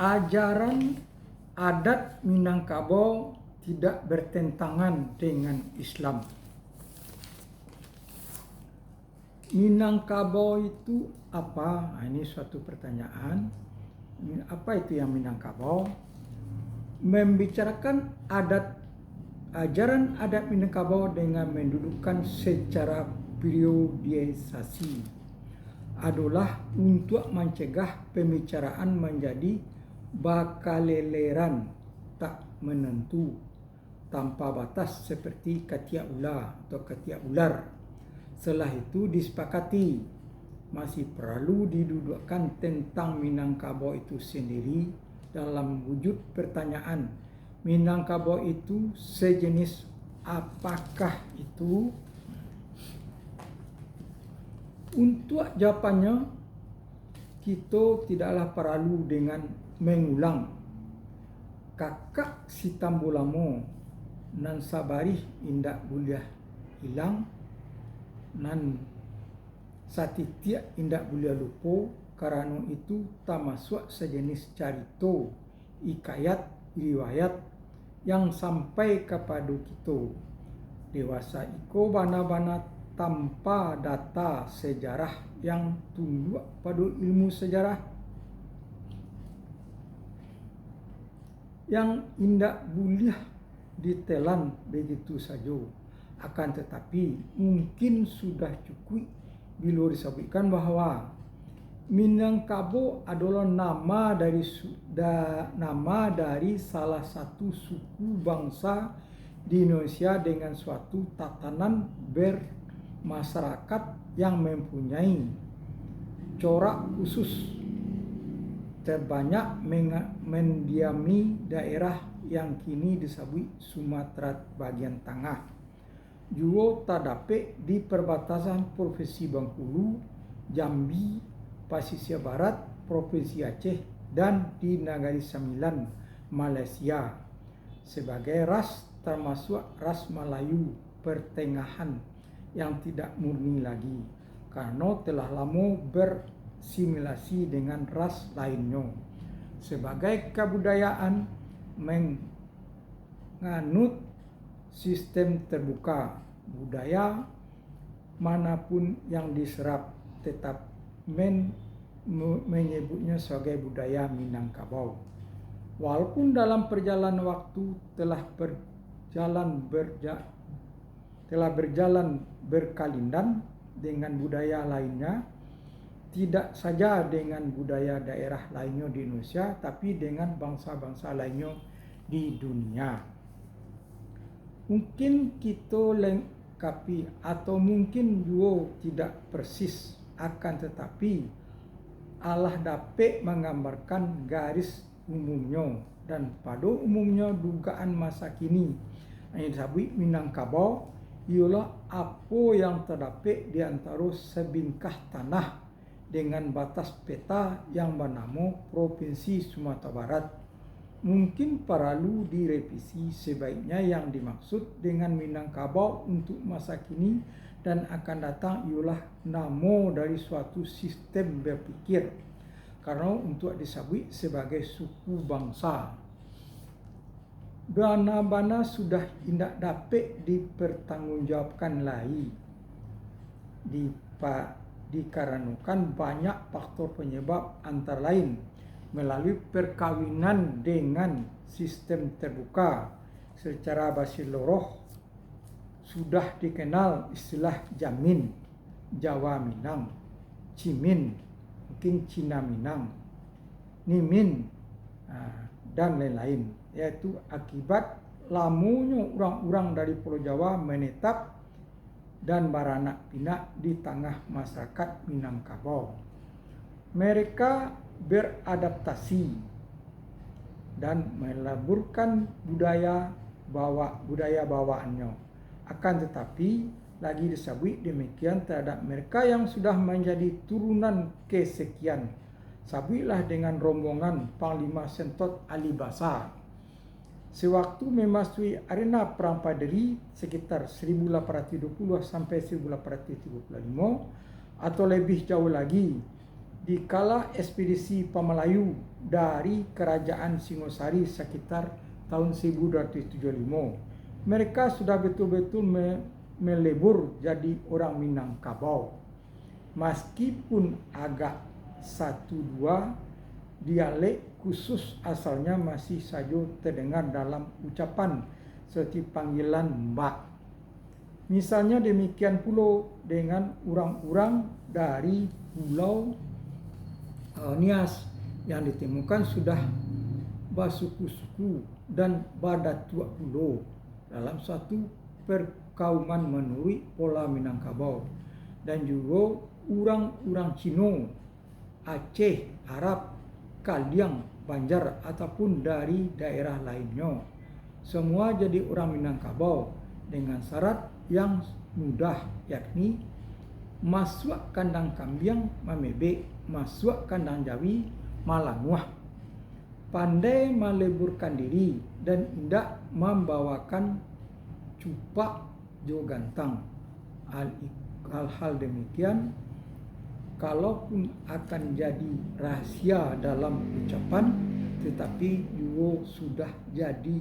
Ajaran adat Minangkabau tidak bertentangan dengan Islam. Minangkabau itu apa? Ini suatu pertanyaan. Apa itu yang Minangkabau? Membicarakan ajaran adat Minangkabau dengan mendudukkan secara periodisasi adalah untuk mencegah pembicaraan menjadi bakaleleran tak menentu tanpa batas seperti ketiak ular atau ketiak ular. Setelah itu disepakati masih perlu didudukkan tentang Minangkabau itu sendiri dalam wujud pertanyaan. Minangkabau itu sejenis apakah itu? Untuk jawapannya, kita tidaklah perlu dengan mengulang. Kakak si tambulamo nan sabarih indak boleh hilang, nan satitiak indak boleh lupa, karena itu termasuk sejenis carito, hikayat, riwayat yang sampai kepada kita. Dewasa iko bana-bana tanpa data sejarah yang tunduk pada ilmu sejarah yang indak boleh ditelan begitu saja. Akan tetapi mungkin sudah cukup bila disebutkan bahawa Minangkabau adalah nama dari salah satu suku bangsa di Indonesia dengan suatu tatanan bermasyarakat yang mempunyai corak khusus, terbanyak mendiami daerah yang kini disebut Sumatera bagian tengah. Juga terdapat di perbatasan Provinsi Bengkulu, Jambi, Pasisir Barat, Provinsi Aceh, dan di Negeri Sembilan, Malaysia. Sebagai ras termasuk ras Melayu pertengahan yang tidak murni lagi, karena telah lama bersimilasi dengan ras lainnya. Sebagai kebudayaan menganut sistem terbuka, budaya manapun yang diserap tetap menyebutnya sebagai budaya Minangkabau. Walaupun dalam perjalanan waktu telah berjalan berkelindan dengan budaya lainnya, tidak saja dengan budaya daerah lainnya di Indonesia, tapi dengan bangsa-bangsa lainnya di dunia. Mungkin kita lengkapi atau mungkin juga tidak persis, akan tetapi Allah dapat menggambarkan garis umumnya, dan pada umumnya dugaan masa kini yang disebut Minangkabau ialah apa yang terdapat di antara sebingkah tanah dengan batas peta yang bernama Provinsi Sumatera Barat. Mungkin perlu direvisi, sebaiknya yang dimaksud dengan Minangkabau untuk masa kini dan akan datang ialah nama dari suatu sistem berpikir, karena untuk disebut sebagai suku bangsa. Bana-bana sudah tidak dapat dipertanggungjawabkan lagi dikarenakan banyak faktor penyebab, antara lain melalui perkawinan dengan sistem terbuka. Secara basiloroh sudah dikenal istilah Jamin, Jawa Minang, Cimin, mungkin Cina Minang, Nimin, dan lain-lain, yaitu akibat lamanya orang-orang dari Pulau Jawa menetap dan beranak pinak di tengah masyarakat Minangkabau. Mereka beradaptasi dan meleburkan budaya bawaannya. Akan tetapi lagi disebut demikian terhadap mereka yang sudah menjadi turunan kesekian. Sabitlah dengan rombongan Panglima Sentot Ali Basar. Sewaktu memasuki arena Perang Paderi sekitar 1820 sampai 1835, atau lebih jauh lagi Dikala ekspedisi Pamalayu dari kerajaan Singosari sekitar tahun 1275, mereka sudah betul-betul melebur jadi orang Minangkabau. Meskipun agak satu dua dialek khusus asalnya masih saja terdengar dalam ucapan seperti panggilan Mbak. Misalnya demikian pula dengan orang-orang dari Pulau Nias yang ditemukan sudah bersuku-suku dan berdatua pulau dalam suatu perkauman menurut pola Minangkabau, dan juga orang-orang Cina, Aceh, Arab, Kaliang, Banjar ataupun dari daerah lainnya. Semua jadi orang Minangkabau dengan syarat yang mudah, yakni masuk kandang kambing mamebek, masuk kandang jawi malanguah, pandai meleburkan diri dan tidak membawakan cupak jo gantang. Hal-hal demikian kalaupun akan jadi rahasia dalam ucapan, tetapi juga sudah jadi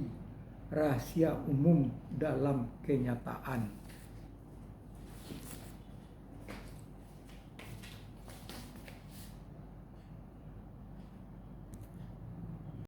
rahasia umum dalam kenyataan.